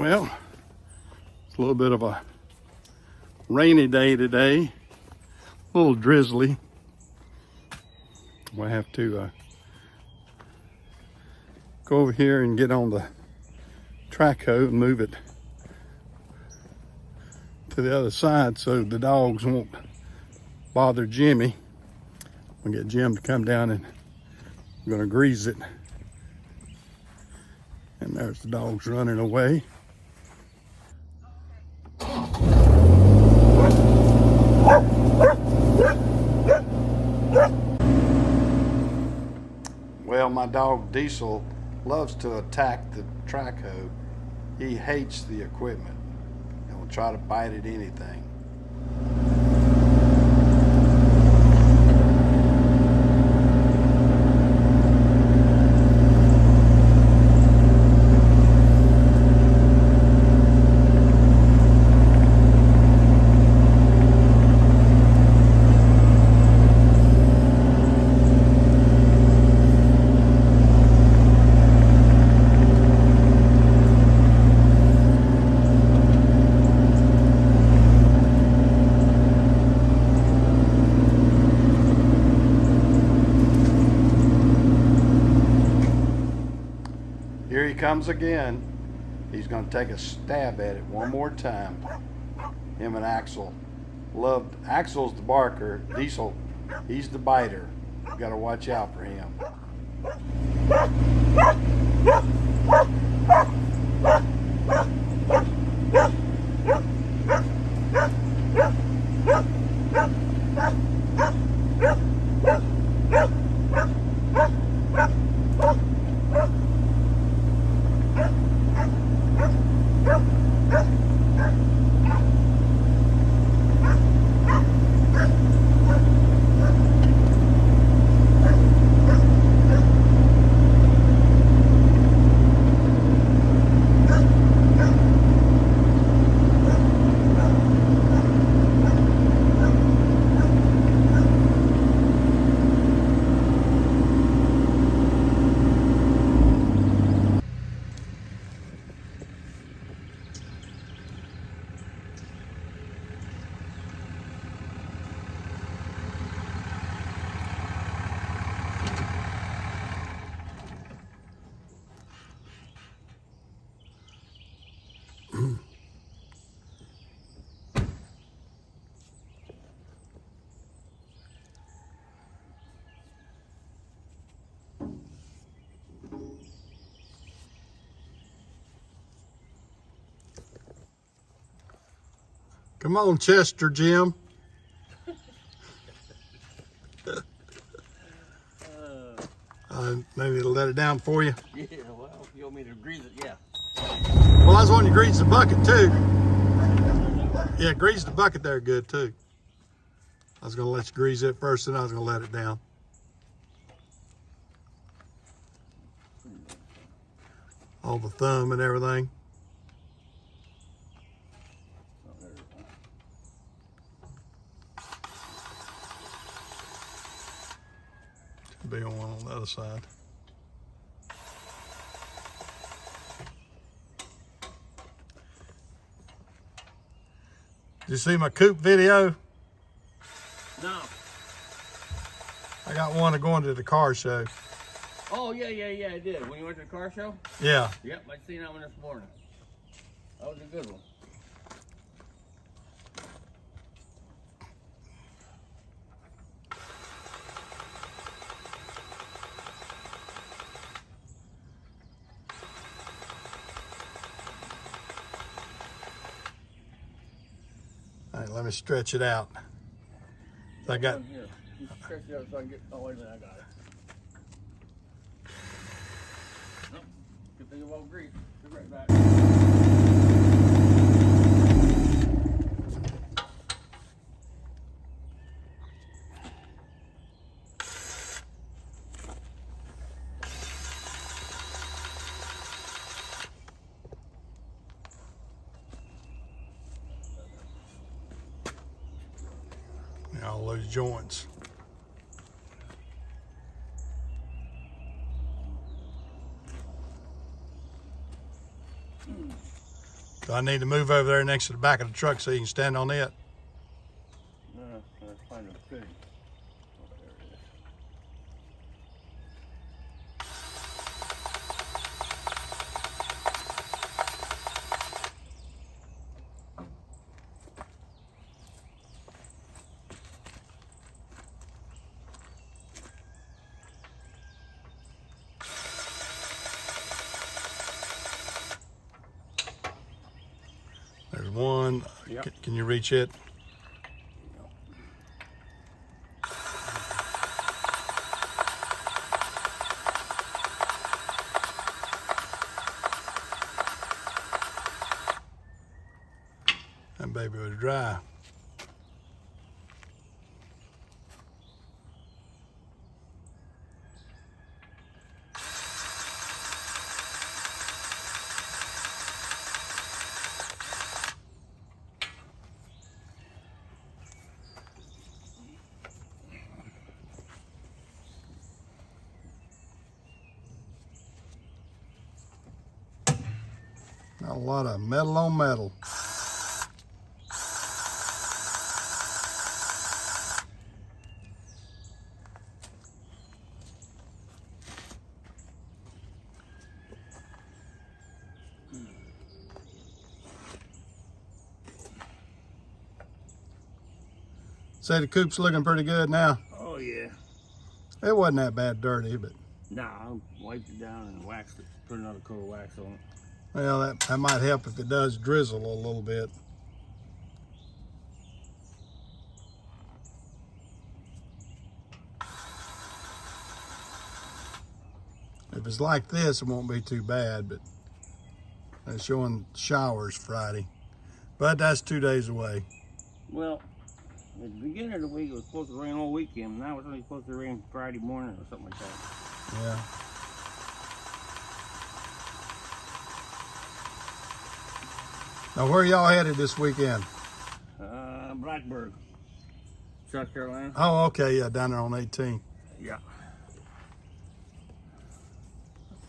Well, it's a little bit of a rainy day today, a little drizzly. We'll have to go over here and get on the track hoe and move it to the other side so the dogs won't bother Jimmy. We'll get Jim to come down and we're gonna grease it. And there's the dogs running away. Well, my dog Diesel loves to attack the track hoe. He hates the equipment and will try to bite at anything. Here he comes again. He's going to take a stab at it one more time. Him and Axel. Axel's the barker. Diesel, he's the biter. You got to watch out for him. Come on, Chester, Jim. Maybe it'll let it down for you. Yeah, well, you want me to grease it? Yeah. Well, I was wanting to grease the bucket too. Yeah, grease the bucket there good too. I was gonna let you grease it first, and I was gonna let it down. All the thumb and everything. Should be on one on the other side. Did you see my coop video? No. I got one going to the car show. Oh, yeah, I did. When you went to the car show? Yeah. Yep, I seen that one this morning. That was a good one. All right, let me stretch it out. I got. Here. You stretch it out so I can get. Oh, wait a minute, I got it. Nope. Good thing about grease. Be right back. All those joints. Do I need to move over there next to the back of the truck so you can stand on it? No, let's find a pig. Oh, there it is. There's one. Yep. Can you reach it? That baby was dry. Not a lot of metal on metal. Say the coop's looking pretty good now. Oh yeah. It wasn't that bad dirty, but Nah, I wiped it down and waxed it. Put another coat of wax on it. well, that might help if it does drizzle a little bit. If it's like this, it won't be too bad, but they're showing showers Friday. But that's 2 days away. Well, at the beginning of the week, it was supposed to rain all weekend. Now it's only supposed to rain Friday morning or something like that. Yeah. Now, where y'all headed this weekend? Blackbird, South Carolina. Oh, okay, yeah, down there on 18. Yeah.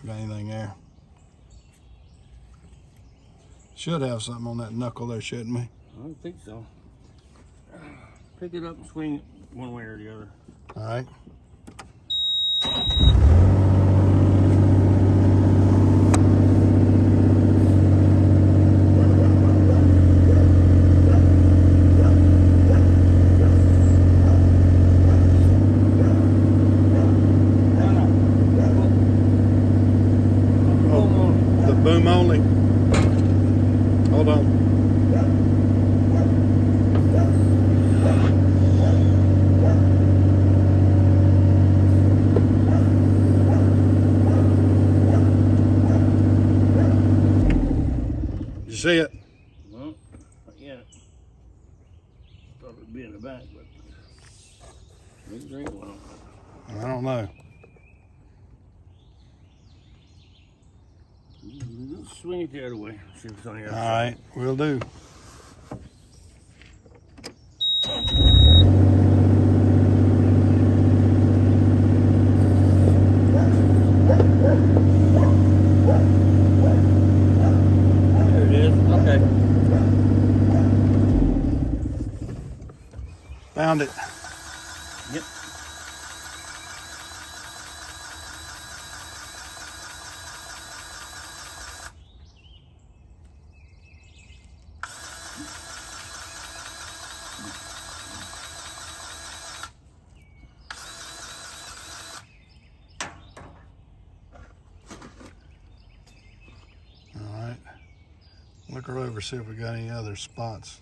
Got anything there? Should have something on that knuckle there, shouldn't we? I don't think so. Pick it up and swing it one way or the other. All right. The boom only. Hold on. Did you see it? No, not yet. Thought it'd be in the back, but maybe there ain't one. I don't know. Swing it the other way. See if it's on the other All side. right, we'll do. There it is. Okay. Found it. Yep. All right. Look her over, see if we got any other spots.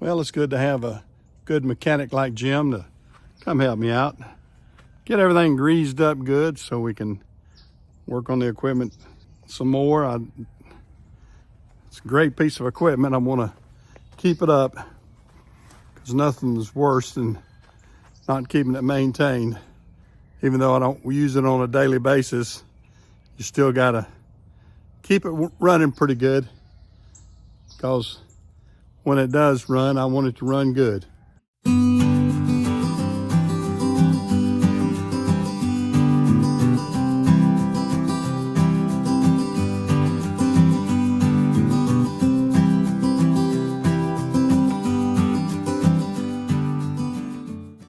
Well, it's good to have a good mechanic like Jim to come help me out. Get everything greased up good so we can work on the equipment some more. It's a great piece of equipment. I want to keep it up because nothing's worse than not keeping it maintained. Even though I don't use it on a daily basis, you still got to keep it running pretty good, because when it does run, I want it to run good.